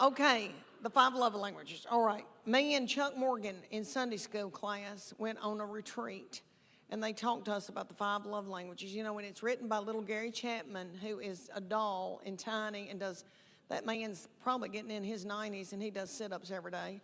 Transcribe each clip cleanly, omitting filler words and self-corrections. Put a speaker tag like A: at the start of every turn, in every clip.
A: Okay, the 5 love languages. All right. Me and Chuck Morgan in Sunday school class went on a retreat, and they talked to us about the 5 love languages. You know, and it's written by little Gary Chapman, who is a doll and tiny and does, that man's probably getting in his 90s, and he does sit-ups every day.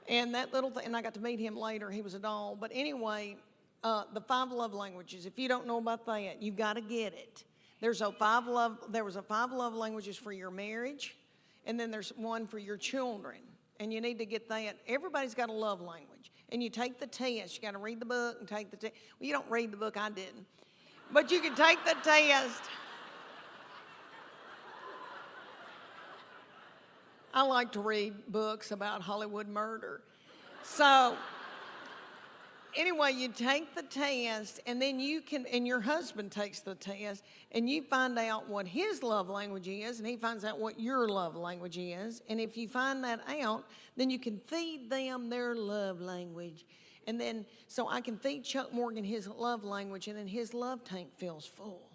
A: And that little thing, and I got to meet him later. He was a doll. But anyway, the 5 love languages, if you don't know about that, you've got to get it. There was a 5 love languages for your marriage, and then there's one for your children. And you need to get that. Everybody's got a love language. And you take the test. You got to read the book and take the test. Well, you don't read the book. I didn't. But you can take the test. I like to read books about Hollywood murder. So anyway, you take the test, and then you can, and your husband takes the test, and you find out what his love language is, and he finds out what your love language is. And if you find that out, then you can feed them their love language. And then, so I can feed Chuck Morgan his love language, and then his love tank fills full.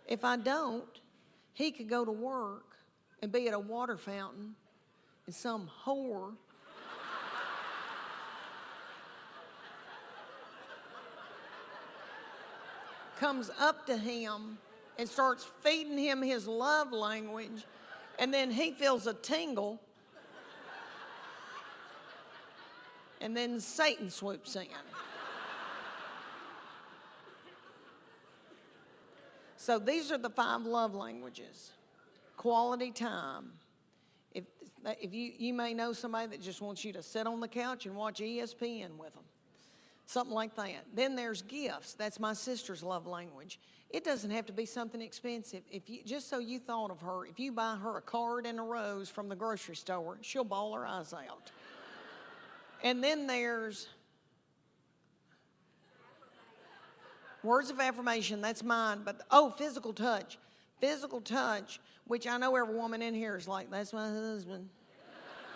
A: If I don't, he could go to work and be at a water fountain, and some whore comes up to him and starts feeding him his love language, and then he feels a tingle, and then Satan swoops in. So these are the 5 love languages. Quality time. If you may know somebody that just wants you to sit on the couch and watch ESPN with them. Something like that. Then there's gifts. That's my sister's love language. It doesn't have to be something expensive. If you, just so you thought of her, if you buy her a card and a rose from the grocery store, she'll bawl her eyes out. And then there's words of affirmation. That's mine. But, physical touch. Physical touch, which I know every woman in here is like, that's my husband.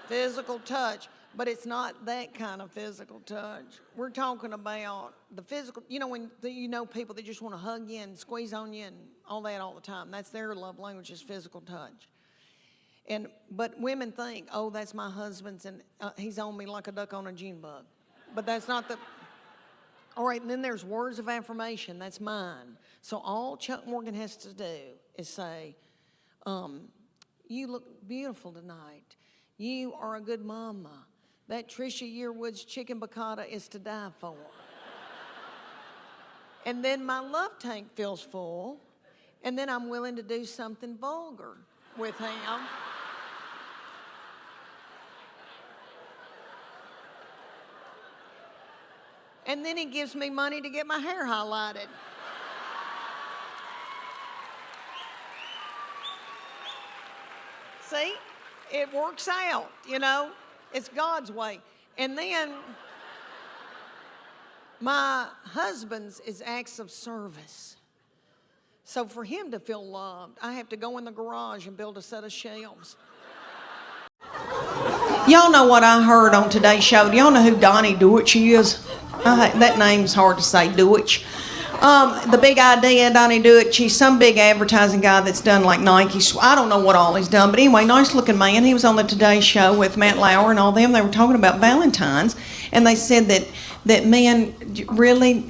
A: Physical touch. But it's not that kind of physical touch. We're talking about the physical, you know, when you know people that just want to hug you and squeeze on you and all that all the time. That's their love language, is physical touch. But women think, oh, that's my husband's, and he's on me like a duck on a June bug. But that's not the... All right, and then there's words of affirmation. That's mine. So all Chuck Morgan has to do is say, you look beautiful tonight. You are a good mama. That Trisha Yearwood's chicken piccata is to die for. And then my love tank fills full, and then I'm willing to do something vulgar with him. And then he gives me money to get my hair highlighted. See? It works out, you know? It's God's way. And then my husband's is acts of service. So for him to feel loved, I have to go in the garage and build a set of shelves. Y'all know what I heard on today's show. Do y'all know who Donnie Deutsch is? That name's hard to say, Deutsch. The big idea, Donnie Deutsch, he's some big advertising guy that's done like Nike. I don't know what all he's done, but anyway, nice looking man. He was on the Today Show with Matt Lauer and all them. They were talking about Valentine's, and they said that men really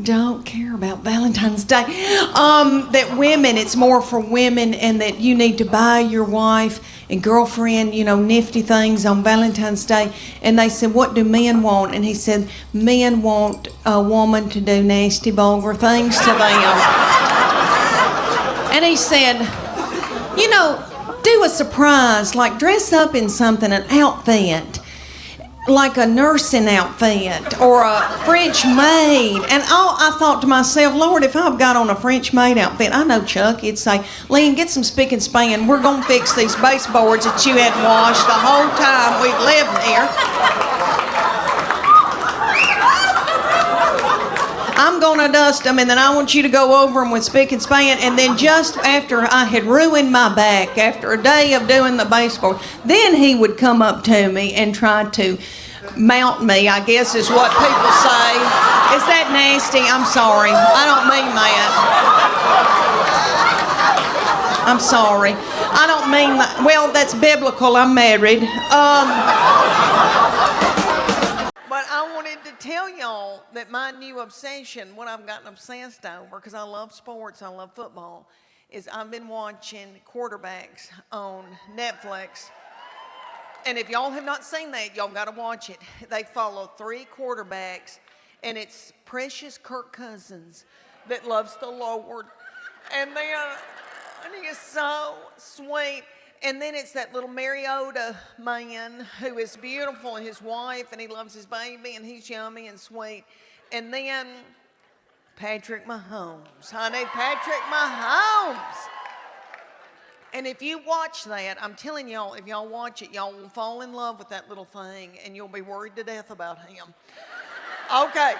A: don't care about Valentine's Day. That women, it's more for women, and that you need to buy your wife and girlfriend, you know, nifty things on Valentine's Day. And they said, what do men want? And he said, men want a woman to do nasty, vulgar things to them. And he said, you know, do a surprise, like dress up in something, an outfit, like a nursing outfit or a French maid. And I thought to myself, Lord, if I've got on a French maid outfit, I know Chuck, he'd say, Leanne, get some spick and span. We're going to fix these baseboards that you hadn't washed the whole time we've lived here. I'm going to dust them, and then I want you to go over them with spick and span. And then just after I had ruined my back, after a day of doing the baseboard, then he would come up to me and try to mount me, I guess is what people say. Is that nasty? I'm sorry. I don't mean that. I'm sorry. I don't mean that. Well, that's biblical. I'm married. But I wanted to tell y'all that my new obsession, what I've gotten obsessed over, because I love sports, I love football, is I've been watching quarterbacks on Netflix. And if y'all have not seen that, y'all got to watch it. They follow 3 quarterbacks, and it's precious Kirk Cousins that loves the Lord. And he is so sweet. And then it's that little Mariota man who is beautiful, and his wife, and he loves his baby, and he's yummy and sweet. And then Patrick Mahomes, honey, Patrick Mahomes. And if you watch that, I'm telling y'all, if y'all watch it, y'all will fall in love with that little thing, and you'll be worried to death about him. Okay,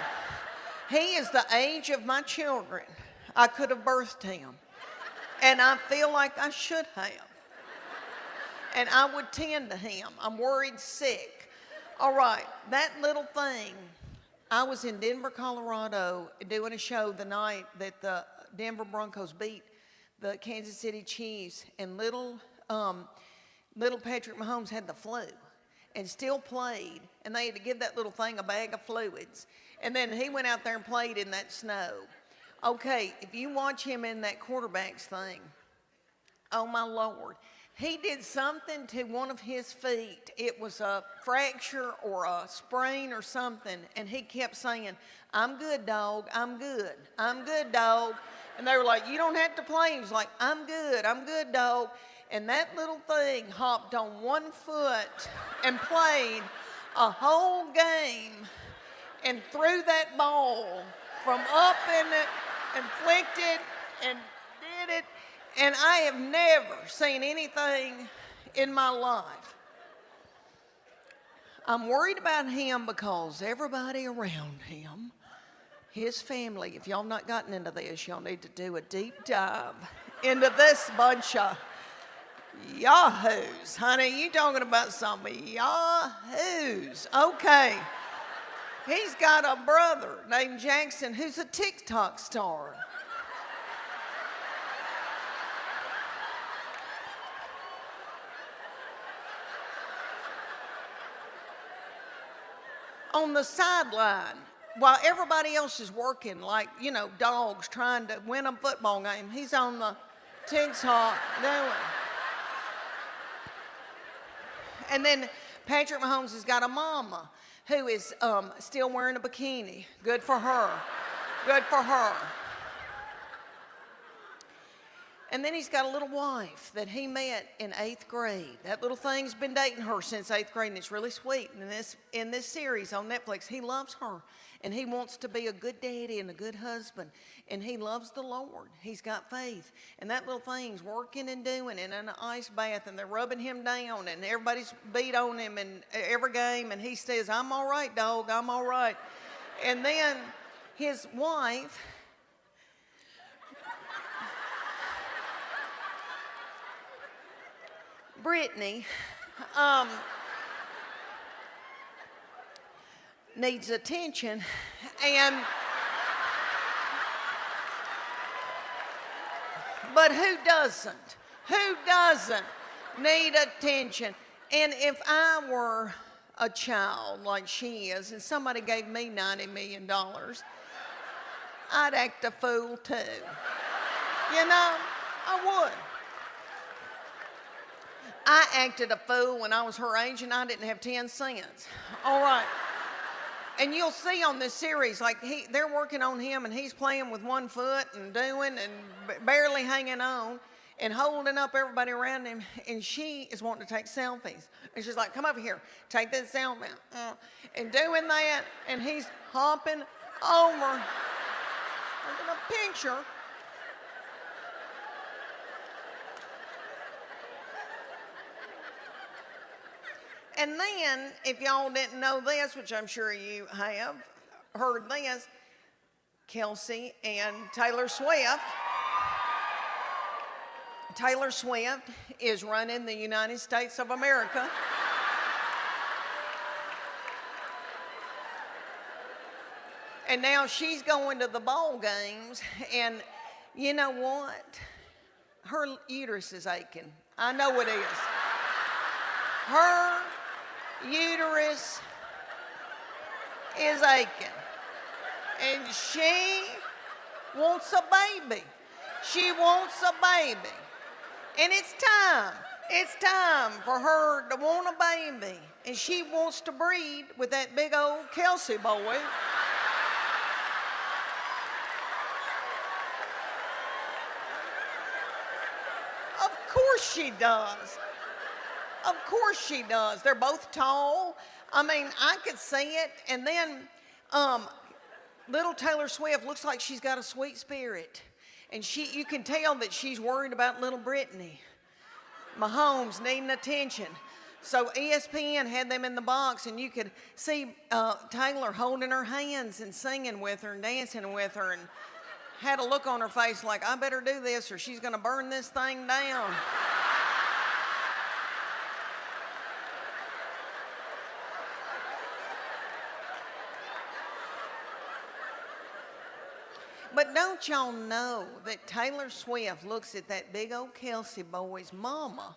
A: he is the age of my children. I could have birthed him, and I feel like I should have. And I would tend to him. I'm worried sick. All right, that little thing. I was in Denver, Colorado, doing a show the night that the Denver Broncos beat the Kansas City Chiefs, and little Patrick Mahomes had the flu and still played, and they had to give that little thing a bag of fluids. And then he went out there and played in that snow. Okay, if you watch him in that quarterbacks thing, oh my Lord. He did something to one of his feet. It was a fracture or a sprain or something. And he kept saying, "I'm good, dog. I'm good. I'm good, dog." And they were like, "You don't have to play." He was like, I'm good, dog." And that little thing hopped on one foot and played a whole game and threw that ball from up in it and flicked it and did it. And I have never seen anything in my life. I'm worried about him because everybody around him, his family, if y'all not gotten into this, y'all need to do a deep dive into this bunch of yahoos. Honey, you talking about some yahoos. Okay. He's got a brother named Jackson who's a TikTok star. On the sideline, while everybody else is working, like, dogs trying to win a football game, he's on the TikTok doing. And then Patrick Mahomes has got a mama who is still wearing a bikini. Good for her. Good for her. And then he's got a little wife that he met in 8th grade. That little thing's been dating her since 8th grade, and it's really sweet. And in this series on Netflix, he loves her, and he wants to be a good daddy and a good husband, and he loves the Lord. He's got faith, and that little thing's working and doing, and in an ice bath, and they're rubbing him down, and everybody's beat on him in every game, and he says, "I'm all right, dog, I'm all right." And then his wife, Brittany, needs attention, but who doesn't? Who doesn't need attention? And if I were a child like she is, and somebody gave me $90 million, I'd act a fool too. I would. I acted a fool when I was her age, and I didn't have 10 cents. All right. And you'll see on this series, like they're working on him, and he's playing with one foot and doing and barely hanging on and holding up everybody around him. And she is wanting to take selfies. And she's like, "Come over here, take this selfie." And doing that, and he's hopping over, taking a picture. And then, if y'all didn't know this, which I'm sure you have heard this, Kelsey and Taylor Swift. Taylor Swift is running the United States of America. And now she's going to the ball games, and you know what? Her uterus is aching. I know it is. Her uterus is aching. And she wants a baby. She wants a baby. And it's time. It's time for her to want a baby. And she wants to breed with that big old Kelsey boy. Of course she does. Of course she does. They're both tall. I mean, I could see it. And then little Taylor Swift looks like she's got a sweet spirit. And you can tell that she's worried about little Brittany. Mahomes needing attention. So ESPN had them in the box, and you could see Taylor holding her hands and singing with her and dancing with her, and had a look on her face like, I better do this or she's going to burn this thing down. But don't y'all know that Taylor Swift looks at that big old Kelsey boy's mama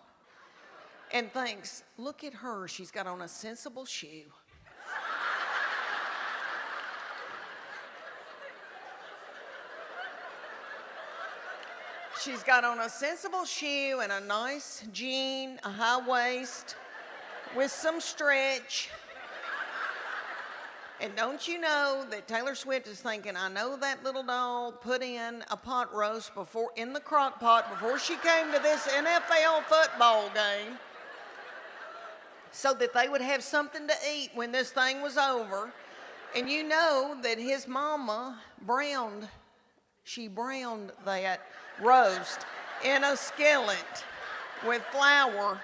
A: and thinks, look at her, she's got on a sensible shoe. She's got on a sensible shoe and a nice jean, a high waist with some stretch. And don't you know that Taylor Swift is thinking, I know that little doll put in a pot roast in the crock pot before she came to this NFL football game so that they would have something to eat when this thing was over. And you know that his mama browned that roast in a skillet with flour.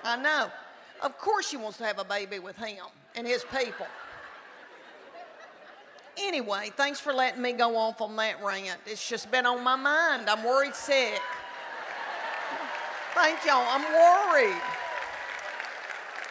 A: I know. Of course she wants to have a baby with him and his people. Anyway, thanks for letting me go off on that rant. It's just been on my mind. I'm worried sick. Thank y'all. I'm worried.